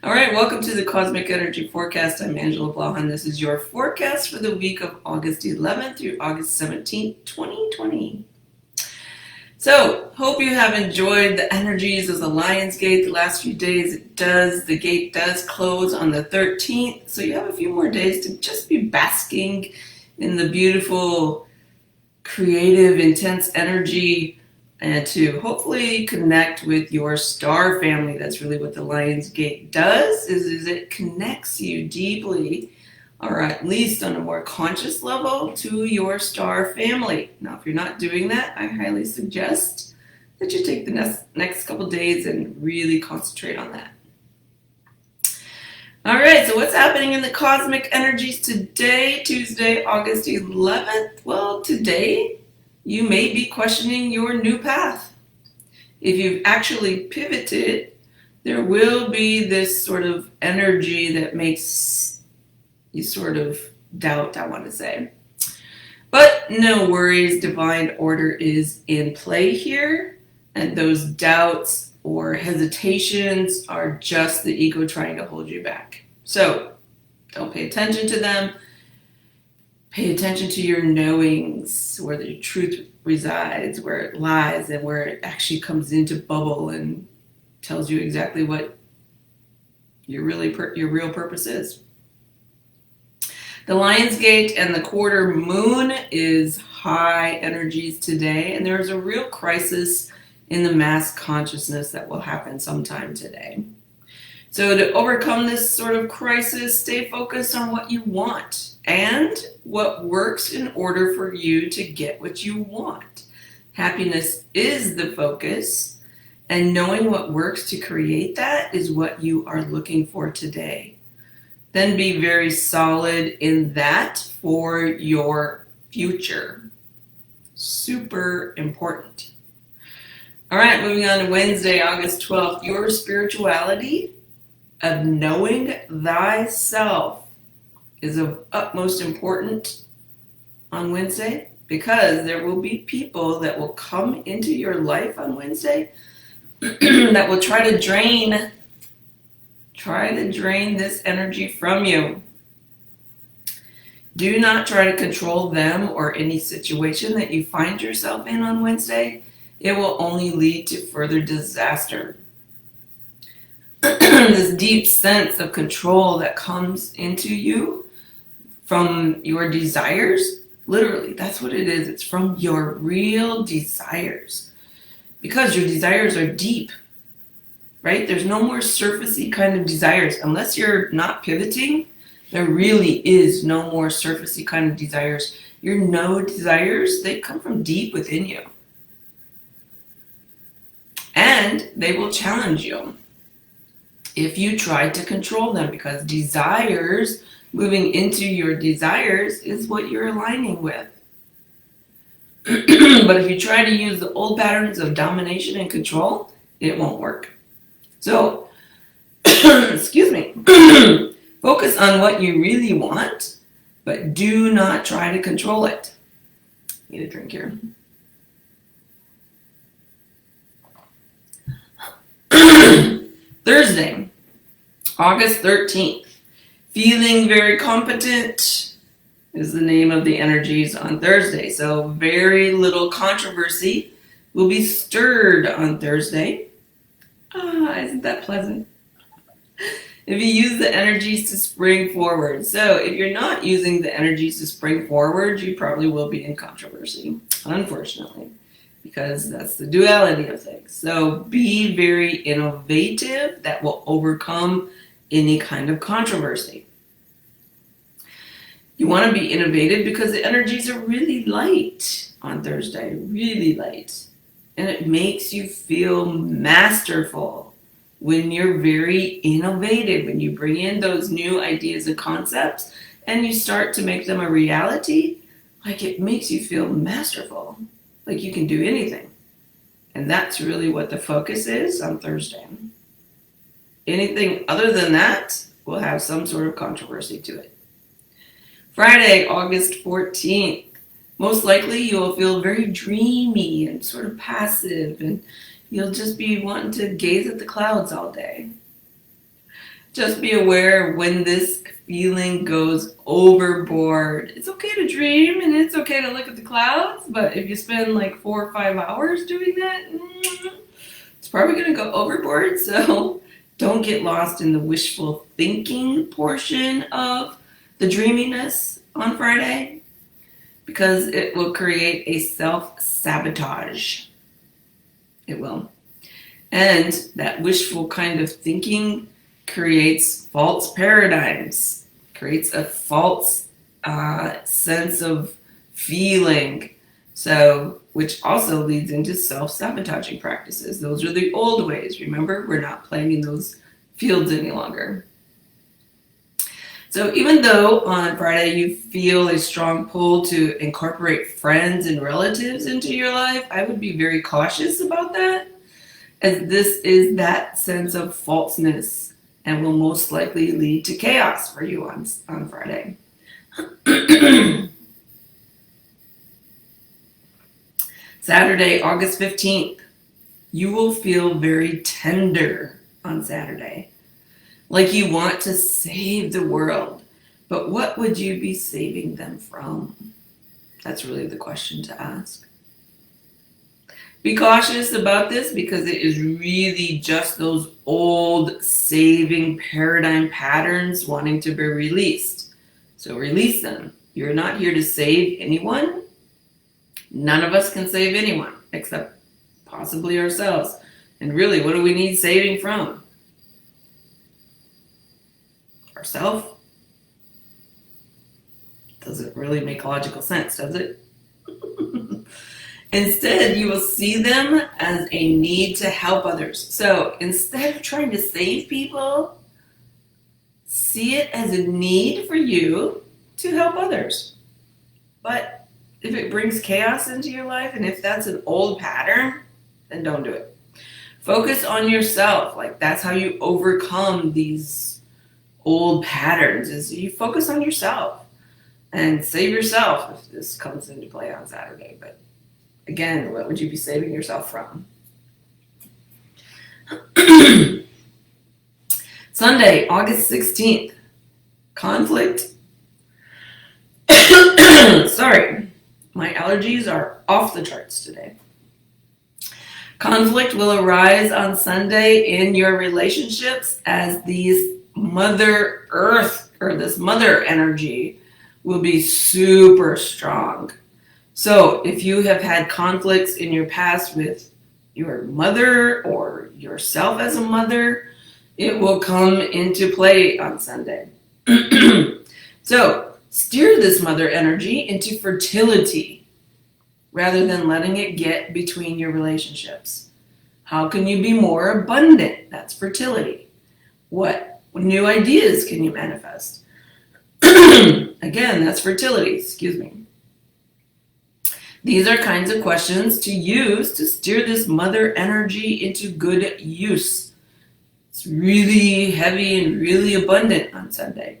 All right, welcome to the Cosmic Energy Forecast. I'm Angela Blauhan. This is your forecast for the week of August 11th through August 17th, 2020. So, hope you have enjoyed the energies of the Lion's Gate the last few days. The gate does close on the 13th, so you have a few more days to just be basking in the beautiful, creative, intense energy and to hopefully connect with your star family. That's really what the Lion's Gate does, is it connects you deeply, or at least on a more conscious level, to your star family. Now, if you're not doing that, I highly suggest that you take the next couple days and really concentrate on that. All right, so what's happening in the cosmic energies today, Tuesday, August 11th? Well, today you may be questioning your new path. If you've actually pivoted, there will be this sort of energy that makes you sort of doubt, I want to say. But no worries, divine order is in play here, and those doubts or hesitations are just the ego trying to hold you back. So don't pay attention to them. Pay attention to your knowings, where the truth resides, where it lies, and where it actually comes into bubble and tells you exactly what your real purpose is. The Lion's Gate and the quarter moon is high energies today, and there's a real crisis in the mass consciousness that will happen sometime today. So to overcome this sort of crisis, stay focused on what you want and what works in order for you to get what you want. Happiness is the focus, and knowing what works to create that is what you are looking for today. Then be very solid in that for your future. Super important. All right, moving on to Wednesday, August 12th. Your spirituality of knowing thyself is of utmost importance on Wednesday, because there will be people that will come into your life on Wednesday that will try to drain this energy from you. Do not try to control them or any situation that you find yourself in on Wednesday. It will only lead to further disaster. This deep sense of control that comes into you from your desires, literally, that's what it is. It's from your real desires, because your desires are deep, right? There's no more surfacey kind of desires. Unless you're not pivoting, there really is no more surfacey kind of desires. Your no desires, they come from deep within you, and they will challenge you if you try to control them, because desires, moving into your desires, is what you're aligning with. But if you try to use the old patterns of domination and control, it won't work. So, excuse me, focus on what you really want, but do not try to control it. Need a drink here. Thursday, August 13th. Feeling very competent is the name of the energies on Thursday. So very little controversy will be stirred on Thursday. Isn't that pleasant? If you use the energies to spring forward. So if you're not using the energies to spring forward, you probably will be in controversy, unfortunately, because that's the duality of things. So be very innovative. That will overcome any kind of controversy. You want to be innovative because the energies are really light on Thursday, really light. And it makes you feel masterful when you're very innovative, when you bring in those new ideas and concepts and you start to make them a reality. Like, it makes you feel masterful, like you can do anything. And that's really what the focus is on Thursday. Anything other than that will have some sort of controversy to it. Friday, August 14th. Most likely you will feel very dreamy and sort of passive, and you'll just be wanting to gaze at the clouds all day. Just be aware when this feeling goes overboard. It's okay to dream and it's okay to look at the clouds, but if you spend like 4 or 5 hours doing that, it's probably going to go overboard. So don't get lost in the wishful thinking portion of the dreaminess on Friday, because it will create a self-sabotage. It will. And that wishful kind of thinking creates false paradigms, creates a false sense of feeling, so which also leads into self-sabotaging practices. Those are the old ways. Remember, we're not playing in those fields any longer. So even though on Friday you feel a strong pull to incorporate friends and relatives into your life, I would be very cautious about that, as this is that sense of falseness and will most likely lead to chaos for you on Friday. Saturday, August 15th, you will feel very tender on Saturday, like you want to save the world. But what would you be saving them from? That's really the question to ask. Be cautious about this, because it is really just those old saving paradigm patterns wanting to be released. So release them. You're not here to save anyone. None of us can save anyone except possibly ourselves. And really, what do we need saving from? Ourselves? Doesn't really make logical sense, does it? Instead, you will see them as a need to help others. So instead of trying to save people, see it as a need for you to help others. But if it brings chaos into your life, and if that's an old pattern, then don't do it. Focus on yourself. Like, that's how you overcome these old patterns, is you focus on yourself and save yourself if this comes into play on Saturday. But again, what would you be saving yourself from? Sunday, August 16th. Conflict. Sorry, my allergies are off the charts today. Conflict will arise on Sunday in your relationships, as these Mother Earth, or this mother energy, will be super strong. So if you have had conflicts in your past with your mother or yourself as a mother, it will come into play on Sunday. So steer this mother energy into fertility rather than letting it get between your relationships. How can you be more abundant? That's fertility. What new ideas can you manifest? Again, that's fertility. Excuse me. These are kinds of questions to use to steer this mother energy into good use. It's really heavy and really abundant on Sunday.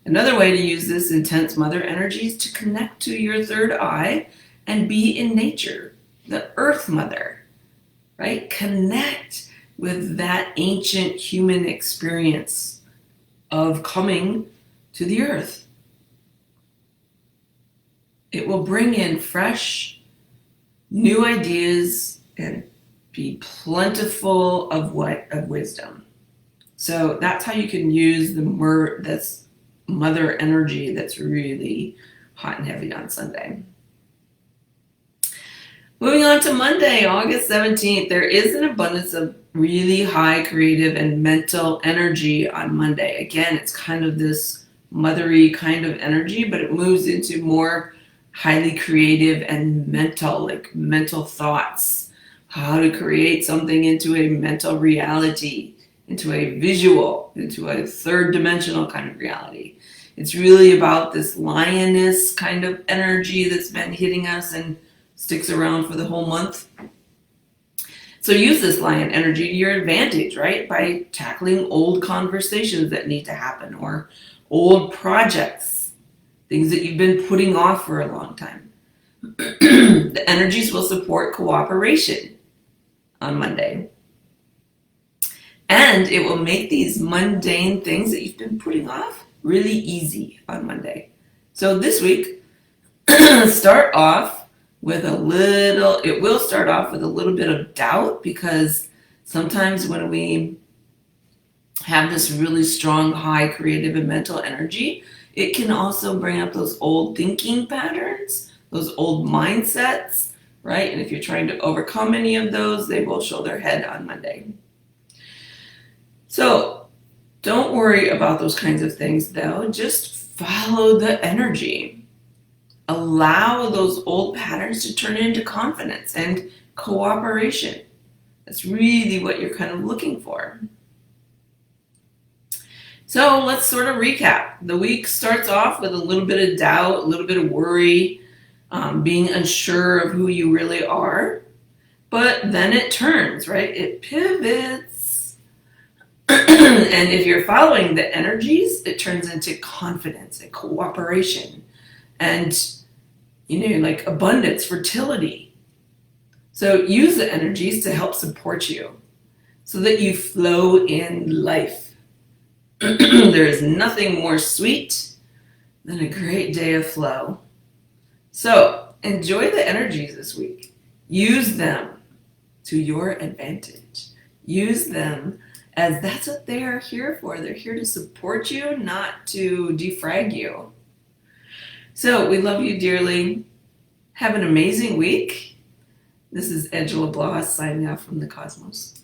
Another way to use this intense mother energy is to connect to your third eye and be in nature, the Earth Mother, right? Connect with that ancient human experience of coming to the earth. It will bring in fresh, new ideas and be plentiful of wisdom. So that's how you can use this mother energy that's really hot and heavy on Sunday. Moving on to Monday, August 17th, there is an abundance of really high creative and mental energy on Monday. Again, it's kind of this mothery kind of energy, but it moves into more highly creative and mental thoughts, how to create something into a mental reality, into a visual, into a third dimensional kind of reality. It's really about this lioness kind of energy that's been hitting us and sticks around for the whole month. So use this lion energy to your advantage, right? By tackling old conversations that need to happen, or old projects, things that you've been putting off for a long time. The energies will support cooperation on Monday. And it will make these mundane things that you've been putting off really easy on Monday. So this week, start off with it will start off with a little bit of doubt, because sometimes when we have this really strong, high creative and mental energy, it can also bring up those old thinking patterns, those old mindsets, right? And if you're trying to overcome any of those, they will show their head on Monday. So don't worry about those kinds of things, though. Just follow the energy. Allow those old patterns to turn into confidence and cooperation. That's really what you're kind of looking for. So let's sort of recap. The week starts off with a little bit of doubt, a little bit of worry, being unsure of who you really are. But then it turns, right? It pivots. And if you're following the energies, it turns into confidence and cooperation and, like abundance, fertility. So use the energies to help support you so that you flow in life. There is nothing more sweet than a great day of flow. So enjoy the energies this week. Use them to your advantage. Use them as that's what they are here for. They're here to support you, not to defrag you. So we love you dearly. Have an amazing week. This is Angela Bloss signing off from the cosmos.